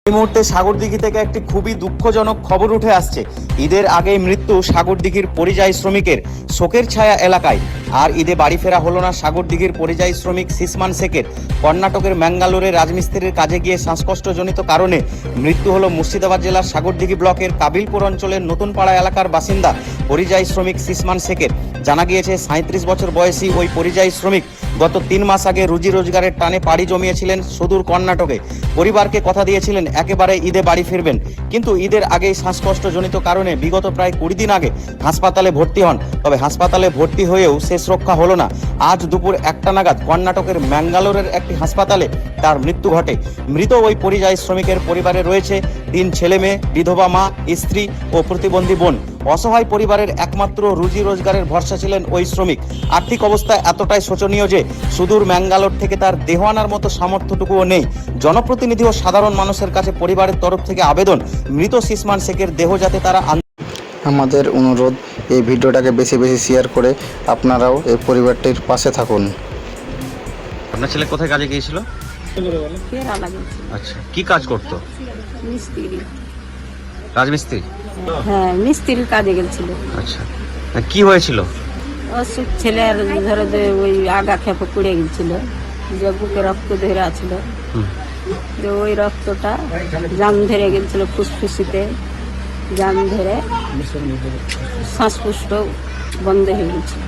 এই মুহূর্তে সাগরদিঘি থেকে একটি খুবই দুঃখজনক খবর উঠে আসছে। ঈদের আগে মৃত্যু সাগরদিঘির পরিযায়ী শ্রমিকের, শোকের ছায়া এলাকায়। আর ঈদে বাড়ি ফেরা হলো না সাগরদিঘির পরিযায়ী শ্রমিক সিসমান শেখের। কর্ণাটকের ম্যাঙ্গালোরে রাজমিস্ত্রির কাজে গিয়ে শ্বাসকষ্টজনিত কারণে মৃত্যু হলো মুর্শিদাবাদ জেলার সাগরদিঘি ব্লকের কাবিলপুর অঞ্চলের নতুনপাড়া এলাকার বাসিন্দা পরিযায়ী শ্রমিক সিসমান শেখের। জানা গিয়েছে 37 বছর বয়সী ওই পরিযায়ী শ্রমিক গত 3 মাস আগে রুজি রোজগারের টানে পাড়ি জমিয়েছিলেন সুদূর কর্ণাটকে। পরিবারকে কথা দিয়েছিলেন একেবারে ঈদে বাড়ি ফিরবেন, কিন্তু ঈদের আগেই শ্বাসকষ্টজনিত কারণে বিগত প্রায় 20 দিন আগে হাসপাতালে ভর্তি হন। তবে হাসপাতালে ভর্তি হয়েও শেষ রক্ষা হলো না। আজ দুপুর 1টা নাগাদ কর্ণাটকের ম্যাঙ্গালোরের একটি হাসপাতালে তার মৃত্যু ঘটে। মৃত ওই পরিযায়ী শ্রমিকের পরিবারে রয়েছে 3 ছেলে মেয়ে, বিধবা মা, স্ত্রী ও প্রতিবন্ধী বোন। অসহায় পরিবারের একমাত্র রুজি রোজগারের ভরসা ছিলেন ওই শ্রমিক। আর্থিক অবস্থা এতটাই শোচনীয় যে সুদূর ম্যাঙ্গালোর থেকে তার দেহ আনার মতো সামর্থ্যটুকুও নেই। জনপ্রতিনিধি ও সাধারণ মানুষের কাছে পরিবারের তরফ থেকে আবেদন, মৃত সিসমান শেখের দেহ যাতে তারা। আমাদের অনুরোধ, এই ভিডিওটাকে বেশি বেশি শেয়ার করে আপনারাও এই পরিবারটির পাশে থাকুন। আপনার ছেলে কোথায় কাজে গিয়েছিল? আচ্ছা, কি কাজ করতো? মিস্ত্রি। রাজমিস্ত্রি? হ্যাঁ, মিস্ত্রির কাজে গেছিল। আচ্ছা, কি হয়েছিল? অসুখ ছেলের, ধরো যে ওই আগা খেপে পড়ে গেছিল, যে বুকে রক্ত ধরে আছিল, যে ওই রক্তটা জাম ধরে গেছিল ফুসফুসিতে, জাম ধরে শ্বাসকষ্ট বন্ধ হয়ে গেছিল।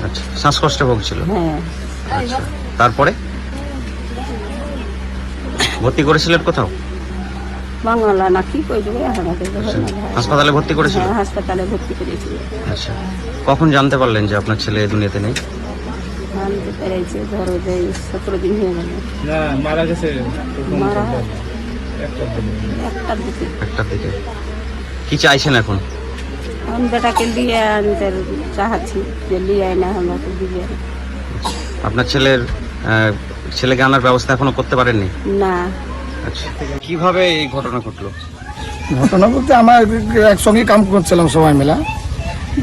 আচ্ছা, শ্বাসকষ্টে ভুগছিল? হ্যাঁ। আচ্ছা, তারপরে ভর্তি করেছিলেন কোথাও? বাংলা না কি কই দেবে, হাসপাতালে ভর্তি করেছিল? হ্যাঁ, হাসপাতালে ভর্তি করেছিল। আচ্ছা, কখন জানতে পারলেন যে আপনার ছেলে এই দুনিয়াতে নেই? জানতে পেরেছে ধরো যে 17 দিন হয়ে গেল। মারা গেছে মারা একটার দিকে। কি চাইছেন এখন? আমি বেটাকে লিয়ে আনতে চাচ্ছি, যে লিয়ে আয় আমরা তো দিয়ে। আপনার ছেলেকে আনার ব্যবস্থা এখনো করতে পারেননি? না। আচ্ছা, কিভাবে এই ঘটনা ঘটলো? ঘটনা বলতে আমার একসঙ্গে কাম করছিলাম সবাই মিলা,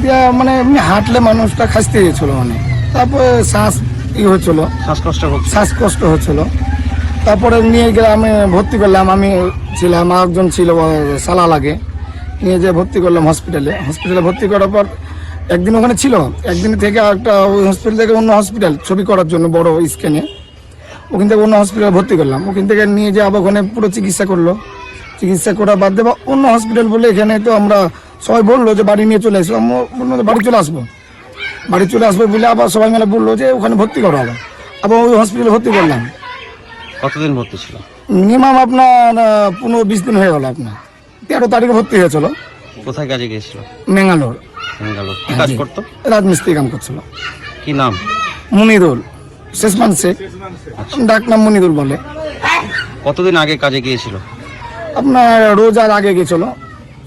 দিয়ে মানে এমনি হাঁটলে মানুষটা খাসতে গেছিল, মানে তারপরে শ্বাস হচ্ছিল, শ্বাসকষ্ট হচ্ছিল। তারপরে নিয়ে গেলে আমি ভর্তি করলাম, আমি ছিলাম, একজন ছিল সালা লাগে, নিয়ে যেয়ে ভর্তি করলাম হসপিটালে ভর্তি করার পর একদিন ওখানে ছিল, একদিন থেকে একটা ওই হসপিটাল থেকে অন্য হসপিটাল ছবি করার জন্য বড় স্ক্যানে, ওখান থেকে অন্য হসপিটালে ভর্তি করলাম। ওখান থেকে নিয়ে যেয়ে আবার ওখানে পুরো চিকিৎসা করলো। চিকিৎসা করার বাদ দেবা অন্য হসপিটাল বলে, এখানে তো আমরা সবাই বললো যে বাড়ি নিয়ে চলে আসবো, আমরা বললো বাড়ি চলে আসবো বলে আবার সবাই মিলে বললো যে ওখানে ভর্তি করা হবে। আবার ওই হসপিটালে ভর্তি করলাম। কতদিন ভর্তি ছিল? মিনিমাম আপনার 15-20 দিন হয়ে গেল। আপনার 13 তারিখে ভর্তি হয়েছিল। কোথায় কাজে গিয়েছিল? ম্যাঙ্গালোর। কি কাজ করতো? রাজমিস্ত্রি কাম করছিল। কি নাম? মনিরুল, সিসমান শেখ, ডাক নাম মনিরুল বলে। কতদিন আগে কাজে গিয়েছিল? আপনার রোজার আগে গেছিল।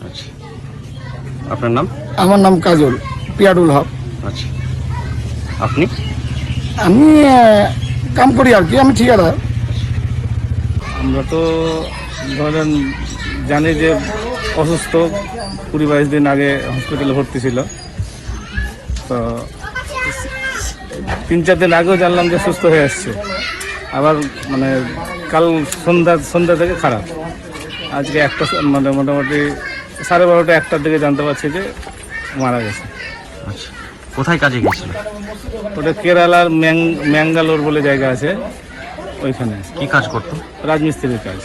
আচ্ছা, আপনার নাম? আমার নাম কাজল পিয়ারুল হক। আচ্ছা, আপনি? আমি কাম করি আর কি, আমি ঠিকাদার। আমরা তো ধরেন জানি যে অসুস্থ, 20-22 দিন আগে হসপিটালে ভর্তি ছিল। তো 3-4 দিন আগেও জানলাম যে সুস্থ হয়ে আসছে। আবার মানে কাল সন্ধ্যা থেকে খারাপ। আজকে একটা মানে মোটামুটি 12:30 1টার দিকে জানতে পারছি যে মারা গেছে। আচ্ছা, কোথায় কাজে গিয়েছিল? ওটা কেরালার ম্যাঙ্গালোর বলে জায়গা আছে, ওইখানে। কি কাজ করতো? রাজমিস্ত্রির কাজ।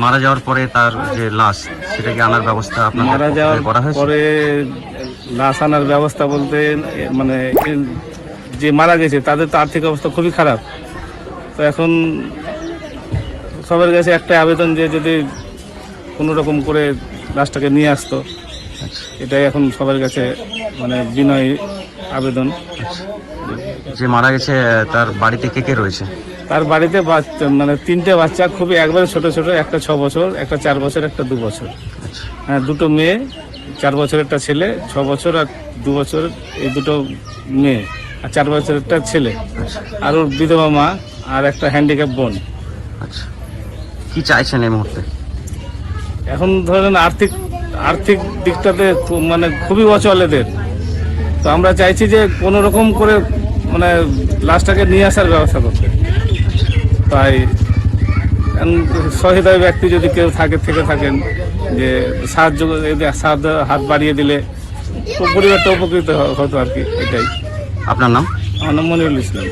মারা যাওয়ার পরে তার যে লাশ, সেটাকে আনার ব্যবস্থা মারা যাওয়ার পরে লাশ আনার ব্যবস্থা বলতে মানে যে মারা গেছে তাদের তো আর্থিক অবস্থা খুবই খারাপ। তো এখন সবার কাছে একটা আবেদন যে যদি কোনো রকম করে লাশটাকে নিয়ে আসতো, এটাই এখন সবার কাছে মানে বিনয় আবেদন। যে মারা গেছে তার বাড়িতে কে কে রয়েছে? তার বাড়িতে মানে 3টে বাচ্চা, খুবই একবারে ছোট ছোট, একটা 6 বছর, একটা 4 বছর, একটা 2 বছর। হ্যাঁ, 2টো মেয়ে, 4 বছরের একটা ছেলে, 6 বছর আর 2 বছর, এই 2টো মেয়ে, আর 4 বছরের একটা ছেলে, আর ওর বিধবা মা, আর একটা হ্যান্ডিক্যাপ বোন। আচ্ছা, কি চাইছেন এই মুহূর্তে? এখন ধরেন আর্থিক দিকটাতে মানে খুবই অচল এদের। তো আমরা চাইছি যে কোনো রকম করে মানে লাশটাকে নিয়ে আসার ব্যবস্থা করতে। তাই সহৃদয় ব্যক্তি যদি কেউ থেকে থাকেন যে সাহায্য হাত বাড়িয়ে দিলে পরিবারটা উপকৃত হতো আর কি, এটাই। আপনার নাম? আমার নাম মনিরুল ইসলাম।